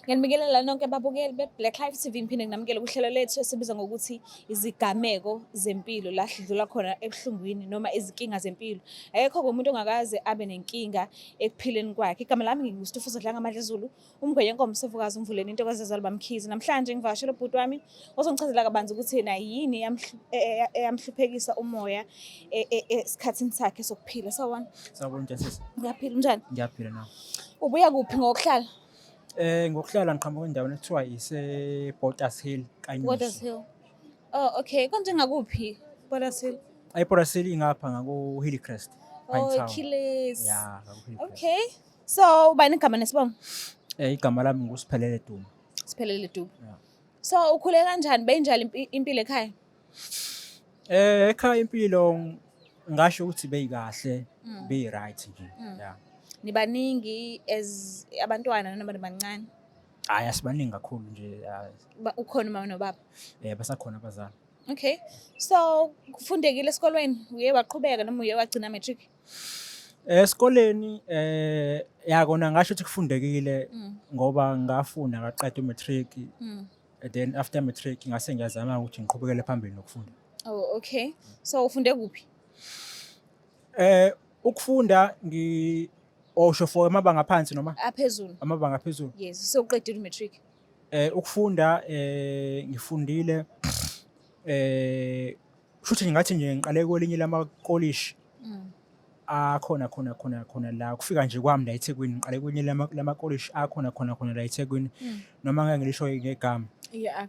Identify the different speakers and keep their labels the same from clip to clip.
Speaker 1: Ngiyanibingelela nonke ababukeli be-Black Lives TV, ngiphinde nginamukele kuhlelo lethu esibiza ngokuthi izigameko zempilo, la sidlula khona ebuhlungwini noma izinkinga zempilo. Akekho-ke umuntu ongakaze abe nenkinga ekuphileni kwakhe. Igama lami nginguStufuza Dlanga Madlezulu, umgweyenkomo Msefokazi uMvuleni intokazi yazalwa bamkhize. Namhlanje ngivakashele ubhuti wami ozongichazela kabanzi ukuthi yena yini eyamhluphekisa umoya esikhathini sakhe sokuphila. Sawubona.
Speaker 2: Sawubona Ntsasisi.
Speaker 1: Ngiyaphila unjani?
Speaker 2: Ngiyaphila nawe.
Speaker 1: Ubuya kuphi ngokuhlala?
Speaker 2: Ngokuhlala ngiqhamuka endaweni ekuthiwa ise-Bottas Hill Kanyusi.
Speaker 1: Bottas Hill. Oh, okay. Konje ngakuphi Bottas Hill?
Speaker 2: Bottas Hill ingapha ngaku Hillcrest.
Speaker 1: Oh, Achilles.
Speaker 2: Yeah, ngaku Hillcrest.
Speaker 1: Okay. So, ubani igama nesibongo?
Speaker 2: Igama lami nguSiphelele Duma.
Speaker 1: Siphelele Duma.
Speaker 2: Yeah.
Speaker 1: So, ukhule kanjani? Beyinjalo impilo ekhaya?
Speaker 2: Ekhaya impilo ngasho ukuthi beyikahle, beyi-right nje. Yeah.
Speaker 1: Nibaningi as abantwana noma bancane?
Speaker 2: Hayi asibaningi kakhulu nje.
Speaker 1: Ukhona mama nobaba?
Speaker 2: Basakhona abazali.
Speaker 1: Okay. So, kufundekile esikolweni? Uye waqhubeka noma uye wagcina matric?
Speaker 2: Esikoleni yakona ngasho ukuthi kufundekile ngoba ngafunda ngaqeda umatric. Then after matric ngase ngiyazama ukuthi ngiqhubekele phambili nokufunda.
Speaker 1: Oh, okay. So ufunde kuphi?
Speaker 2: Ukufunda osho for amabanga aphansi noma
Speaker 1: aphezulu?
Speaker 2: Amabanga aphezulu.
Speaker 1: Yes, so uqedile umatric.
Speaker 2: Ukufunda ngifundile futhi ngingathi nje ngiqale kwelinye lama-college khona la kufika nje kwami la eThekwini ngiqale kwelinye lama-college khona la eThekwini noma ngeke ngilisho ngegama.
Speaker 1: Yeah,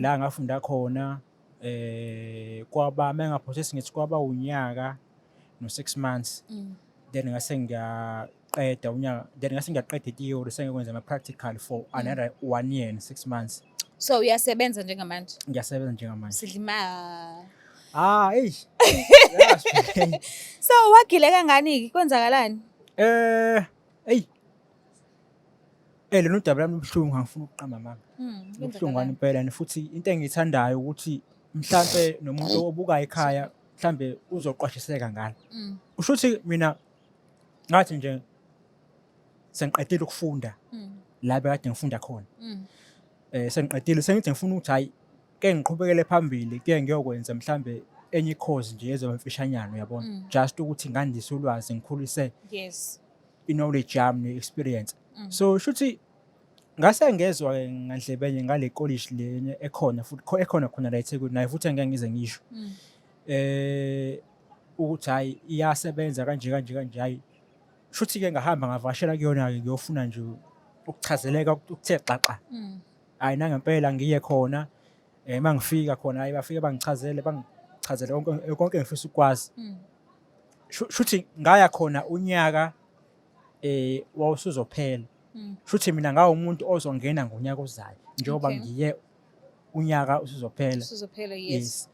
Speaker 2: la ngafunda khona kwaba mengaprocess ngithi kwaba unyaka no6 months. Then ngase ngiyaqeda unyaka, then ngase ngiyaqeda i-theory sengikwenza ama-practical for another 1 year and 6 months.
Speaker 1: So uyasebenza njengamanje?
Speaker 2: Ngiyasebenza njengamanje.
Speaker 1: Sidlima.
Speaker 2: Hey.
Speaker 1: So wagile kangani kwenzakalani?
Speaker 2: Lelo udaba lami ubuhlungu angifuni ukuqamba amanga. Ubuhlungu impela futhi into engiyithandayo ukuthi mhlambe nomuntu obuka ekhaya mhlambe uzoqwashiseka ngalo. Usho ukuthi mina ngathi nje sengiqedile ukufunda la bekade ngifunda khona. Sengiqedile sengithi ngifuna ukuthi hayi ke ngiqhubekele phambili ke ngiyokwenza mhlambe enye course nje ezoba mfishanyana uyabona, just ukuthi ngandise ulwazi ngikhulise i-knowledge yami ne-experience. So shuthi ngase ngezwe ngandlebenye ngale college lenye ekhona futhi ekhona khona la eThekwini naye futhi angeke ngize ngisho ukuthi hayi iyasebenza kanje hayi shuthi ke ngahamba ngavashela kuyona ke ngiyofuna nje ukuchazeleka ukuthe xaxa. Hayi nangempela ngiye khona mangifika khona hayi bafike bangichazele konke engifisa ukwazi. Shuthi ngaya khona unyaka wawusuzophela. Shuthi mina ngawo umuntu ozongena ngonyaka ozayo njengoba ngiye unyaka usuzophela.
Speaker 1: Yes.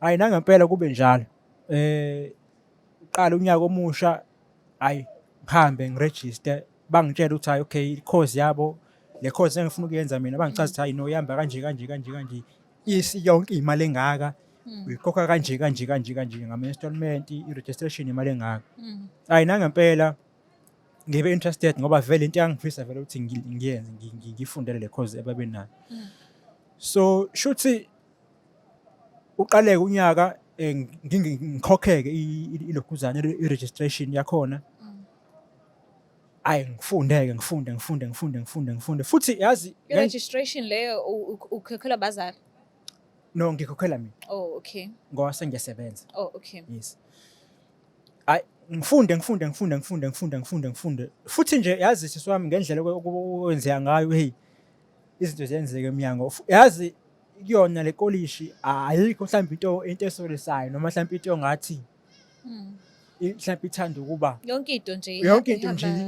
Speaker 2: Hayi nangempela kube njalo. Uqala unyaka omusha hayi ngihambe ngiregister bangitshela ukuthi hayi okay i-course yabo le course engifuna ukuyenza mina bangichaza ukuthi hayi no yamba kanje yonke imali engaka uyikhokha kanje ngama-installment i-registration imali engaka. Hayi nangempela ngibe interested ngoba vele into engifisa vele ukuthi ngiyenze ngifundele le course ebabenayo. So shuthi uqaleke unyaka ngikhokheke ilokhuzana i-registration yakhona. Hayi ngifunde futhi yazi
Speaker 1: i-registration leyo ukhokhelwa bazali?
Speaker 2: No, ngikhokhela mina.
Speaker 1: Oh, okay.
Speaker 2: Ngoba sengiyasebenza.
Speaker 1: Oh, okay.
Speaker 2: Yes. Hayi ngifunde futhi nje yazi sisi wami ngendlela okwenzeka ngayo hey izinto ziyenzeka eminyango. Yazi kuyona le college ayikho mhlawumbe into esolisayo noma mhlawumbe into ngathi mhlawumbe ithanda ukuba yonke into nje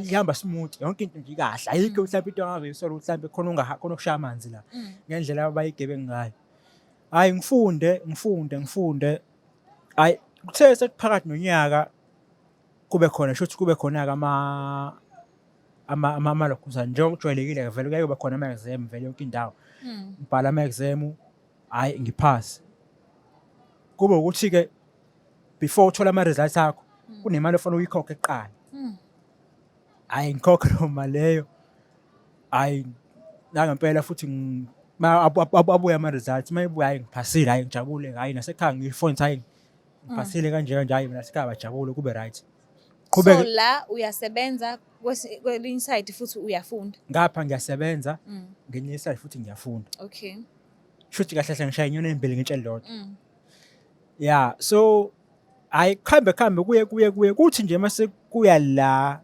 Speaker 2: ihamba smooth, yonke into nje kahle, ayikho mhlawumbe into angazoyisola ukuthi mhlawumbe khona ukushaya amanzi la ngendlela abayigebengu ngayo. Hayi ngifunde hayi kuthe sekuphakathi nonyaka kube khona shothi kube khona amalokhuzana njengoba kujwayelekile vele kuyaye kuba khona ama-exam vele yonke indawo. Ngibhala ama-exam hayi ngiphasi. Kube ukuthi ke before uthola ama-results akho kunemali ofanele uyikhokhe kuqala. Hayi ngikhokhe lo mali leyo. Hayi ngempela futhi abuya ama-results mayebuya hayi ngiphasile hayi ngijabule hayi nasekhaya ngifone hayi ngiphasile kanje hayi mina sekhaya bajabule kube right.
Speaker 1: So la uyasebenza kwelinye side futhi uyafunda.
Speaker 2: Ngapha ngiyasebenza ngelinye iside futhi ngiyafunda.
Speaker 1: Okay.
Speaker 2: Shuthi kahle kahle ngishaya inyoni embili ngitshela lodwa. Yeah, so khambe kuye kuthi nje mase kuya la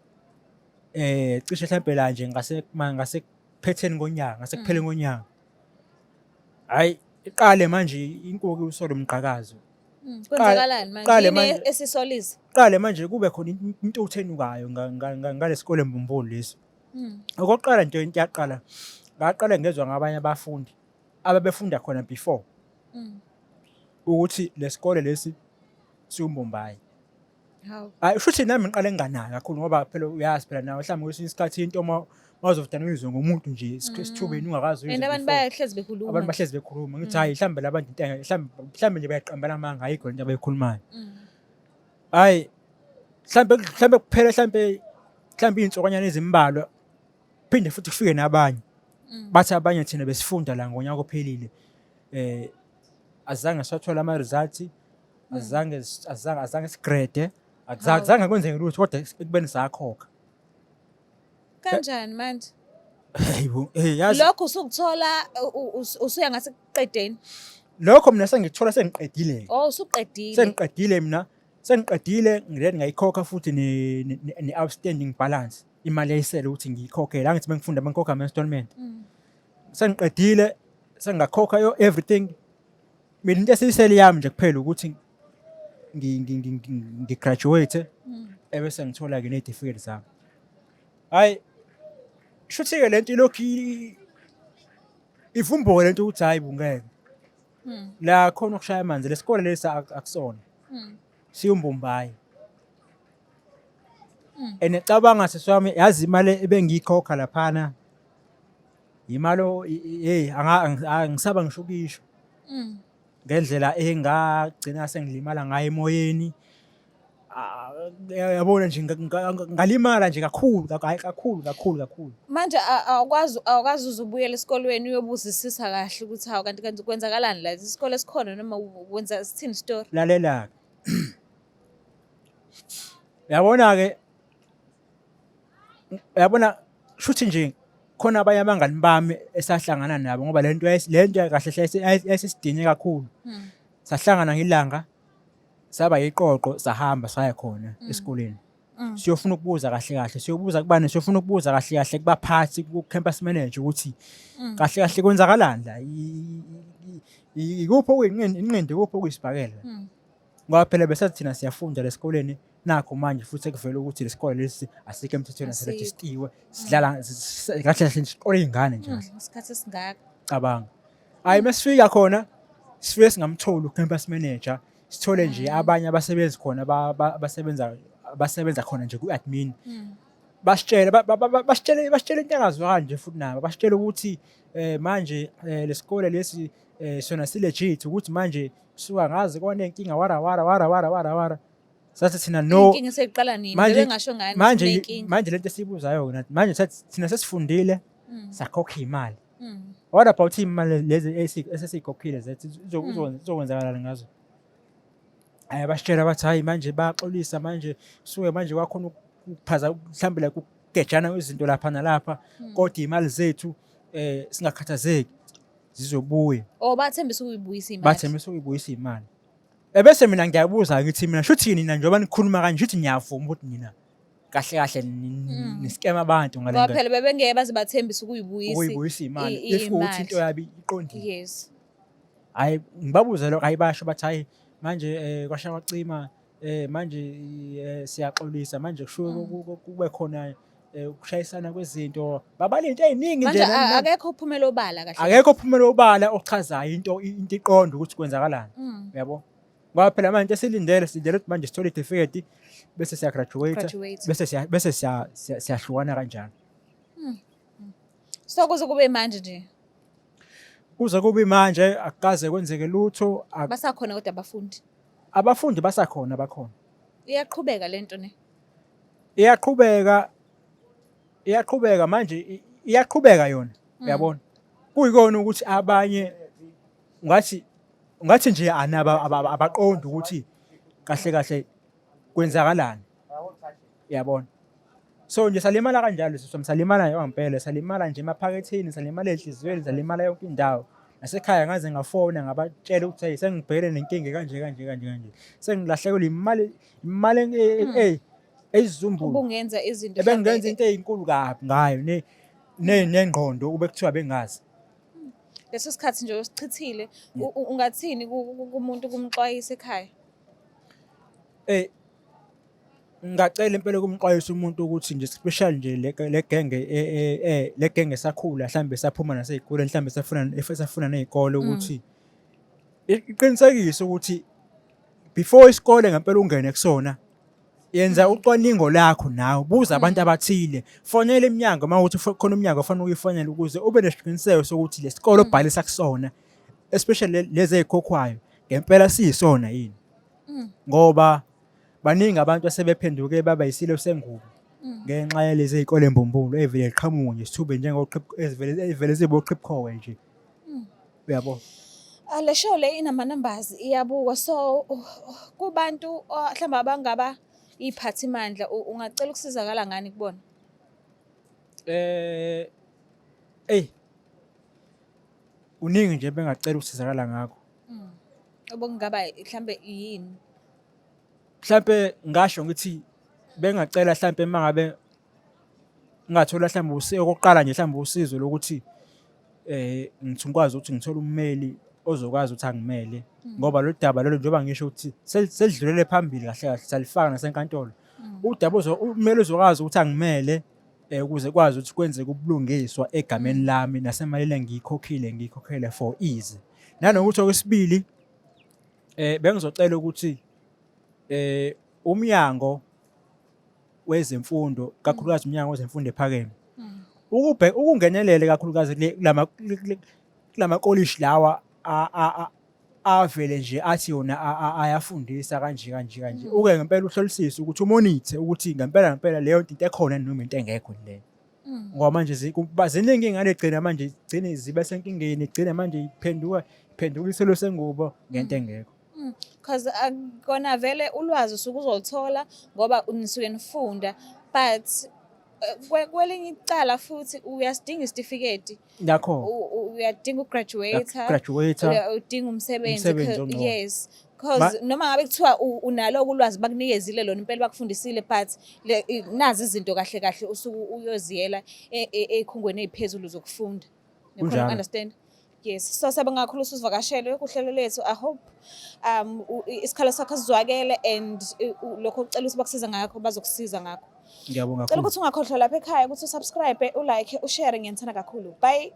Speaker 2: cishe mhlambe la nje ngasekupheleni konyaka. Hayi iqale manje inkoki usolo umqhakazo.
Speaker 1: Kwenzakalani manje? Yini esisolisa?
Speaker 2: Qale manje kube khona intuthu enukayo ngalesikole Mbumbulu lesi. Okokuqala nje into yaqala ngaqala ngezwe ngabanye abafundi ababefunda khona before. Ukuthi lesikole lesi siumbombayi.
Speaker 1: Hawu.
Speaker 2: Hayi futhi nami ngiqale nginganayo kakhulu ngoba phela uyazi phela nawe mhlawumbe kwesinye isikhathi into mawuzofuna uyizwe ngomuntu nje isithubeni ungakazi uyizwe.
Speaker 1: Abantu bayahlezi bekhuluma.
Speaker 2: Abantu bahlezi bekhuluma ngithi hayi mhlawumbe labantu mhlawumbe nje bayaqambela amanga ayikho into abayikhulumayo. Hayi mhlawumbe kuphela mhlawumbe insokonyana ezimbalwa phinde futhi kufike nabanye. Bathi abanye thina besifunda la ngonyaka ophelile azange sathola ama-results azange sigrade azange kwenzeke lutho kodwa ekubeni sakhokha.
Speaker 1: Kanjani manje?
Speaker 2: Hayibo yazi
Speaker 1: Lokho usukuthola usuya ngasekuqedeni.
Speaker 2: Lokho mina sengithola sengiqedile.
Speaker 1: Oh usuqedile.
Speaker 2: Sengiqedile mina sengiqedile ngiredi ngayikhokha futhi ne-outstanding balance imali yayisele ukuthi ngiyikhokhele angithi mengifunda bengikhokha ama-installment. Sengiqedile sengakhokha everything. Mina into esiyisele yami nje kuphela ukuthi ngigraduate ebese ngithola ke ne-certificate zami. Hayi shuthi-ke lento ilokhu ivumbuke lento ukuthi hayi bungeke. La khona ukushaya amanzi lesikole lesi akusona. Siyumbombayi. Cabanga seswami yazi imali ebengiyikhokha laphana. Imali angisaba ngisho ukisho. Ngendlela engagcina sengilimala ngayo emoyeni. Yabona nje ngalimala nje kakhulu.
Speaker 1: Manje awukwazi uzubuyela esikolweni uyobuzisisa kahle ukuthi hawu kanti kwenzakalani la isikole esikhona noma wenza sithini story.
Speaker 2: Lalela ke yabona shuthi nje khona abanye abangani bami esahlangana nabo ngoba lento kahle yayisidinye kakhulu. Sahlangana ngilanga saba yiqoqo sahamba saya khona esikoleni. Siyofuna ukubuza kahle siyobuza kubani siyofuna ukubuza kahle kubaphathi ku-campus manager ukuthi kahle kwenzakalani la ikuphi inqindi kuphi okuyisibhakela. Ngoba phela besathi thina siyafunda lesikoleni nakho manje futhi ekuvela ukuthi lesikole lesi asikho emthethweni siregistiwe sidlala kahle isikole izingane nje kahle.
Speaker 1: Isikhathi esingaka.
Speaker 2: Cabanga. Hayi mesifika khona sifike singamtholi u-campus manager sithole nje abanye abasebenzi khona basebenza khona nje ku-admin. Basitshele into engazwakali nje futhi nabo basitshele ukuthi manje lesikole lesi sona si-legit ukuthi manje suka ngazi kwanenkinga wara. Sathi thina no.
Speaker 1: Inkinga seyiqala nini? Bengasho ngani
Speaker 2: manje lento esibuzayo nathi manje sathi thina sesifundile sakhokha imali. What about imali lezi esesiyikhokhile zethu uzokwenzakalani ngazo? Basitshela bathi hayi manje baxolisa manje suke manje kwakhona ukuphaza mhlawumbe la ukugejana izinto lapha nalapha kodwa imali zethu singakhathazeki zizobuya.
Speaker 1: Bathembisa ukuyibuyisa imali.
Speaker 2: Bathembisa ukuyibuyisa imali. Bese mina ngiyabuza ngithi mina shuthi nina njengoba nikhuluma kanje shuthi niyavuma ukuthi nina kahle niskema abantu ngale
Speaker 1: ngoba phela bebengeke baze bathembisa ukuyibuyisa
Speaker 2: imali if ukuthi into yabi iqondile.
Speaker 1: Yes.
Speaker 2: Hayi ngibabuza lokho ayibasho bathi hayi manje kwashaya kwacima manje siyaxolisa manje kusho kube khona ukushayisana kwezinto babala into eziningi nje
Speaker 1: akekho uphumela obala kahle.
Speaker 2: Akekho uphumela obala ochazayo into iqondo ukuthi kwenzakalani. Yabo. Ngoba phela manje silindele ukuthi manje sithole i-certificate bese siya graduate bese siyahlukana kanjani.
Speaker 1: So kuze kube manje nje.
Speaker 2: Kuze kube manje akukaze kwenzeke lutho.
Speaker 1: Basakhona kodwa abafundi.
Speaker 2: Abafundi basakhona bakhona.
Speaker 1: Iyaqhubeka lento ne.
Speaker 2: Iyaqhubeka manje iyaqhubeka yona. uyabona. Kuyikona ukuthi abanye ungathi nje abaqondi ukuthi kahle kahle kwenzakalani, uyabona. So nje salimala kanjalo salimala ngempela, salimala nje emaphaketheni, salimala ey'nhliziyweni, salimala yonke indawo. Nasekhaya ngaze ngafona ngabatshela ukuthi hey sengibhekene nenkinga kanje. Sengilahlekelwe imali eyisizumbulu.
Speaker 1: Ubungenza izinto
Speaker 2: Ebengenza into ey'nkulu kabi ngayo nengqondo ube kuthiwa bengazi.
Speaker 1: leso sikhathi nje osichithile ungathini kumuntu kumxwayisa ekhaya?
Speaker 2: Ngingacela impela kumxwayisa umuntu ukuthi nje especially nje le genge esakhula mhlambe saphuma nasey'koleni mhlambe safuna ney'kole ukuthi iqinisekise ukuthi before isikole ngempela ungene kusona yenza ucwaningo lakho nawe, buza abantu abathile, fonela iminyango mawukuthi khona umnyango ofanele uyifonele ukuze ube nesiqiniseko sokuthi lesikole obhalisa kusona especially lezi ey'khokhwayo ngempela siyisona yini. Ngoba baningi abantu asebephenduke baba yisilo sengubo ngenxa yalezi ey'kole mbumbulu ey'vele ziqhamuke nje sithube ezivele ziboqhiphowe nje, uyabo.
Speaker 1: Le show le inama-numbers iyabukwa, so kubantu mhlawumbe abangaba iy'phathimandla ungacela ukusizakala ngani kubona?
Speaker 2: Kuningi nje bengacela ukusizakala ngakho.
Speaker 1: Obungaba mhlambe yini?
Speaker 2: Mhlampe ngasho ngithi bengacela mhlampe mangabe ngathola mhlambe okokuqala nje mhlambe usizo lokuthi ngithi ngikwazi ukuthi ngithole ummeli ozokwazi ukuthi angimele, ngoba lolu daba lolo njengoba ngisho ukuthi selidlulele phambili kahle kahle salifaka nasenkantolo. Udaba ummeli ozokwazi ukuthi angimele ukuze kwazi ukuthi kwenzeke ubulungiswa egameni lami nasemalini ngiyikhokhele for ease. Nanokuthi okwesibili bengizocela ukuthi umnyango wezemfundo kakhulukazi umnyango wezemfundo ephakeme ukungenelele kakhulukazi kulamakolisi lawa avele nje athi yona ayafundisa kanje. Uke ngempela uhlolisise ukuthi umonithe ukuthi ngempela leyo nto ekhona noma into engekho leyo. Ngoba manje ziningi iy'ngane egcina manje igcine zibe senkingeni, igcine manje iphenduka isilo sengubo ngento engekho.
Speaker 1: Because kona vele ulwazi usuke uzolithola ngoba nisuke nifunda, but kwelinye icala futhi uyasidinga isitifiketi.
Speaker 2: Ngakho
Speaker 1: Uyadinga
Speaker 2: graduator,
Speaker 1: udinga umsebenzi. Yes, because noma ngabe kuthiwa unalo ulwazi bakunikezile lona impela bakufundisile, but nazi izinto kahle kahle usuke uyoziyela ey'khungweni ey'phezulu zokufunda. Understand? Yes, so siyabonga kakhulu usivakashele kuhlelo lethu. I hope isikhala sakho sizwakele and lokho ucela ukuthi bakusiza ngakho bazokusiza ngakho.
Speaker 2: Ngiyabonga kakhulu.
Speaker 1: Cela ukuthi ungakhohlwa lapha ekhaya ukuthi usubscribe, ulike, ushare, ngiyanithanda kakhulu. Bye.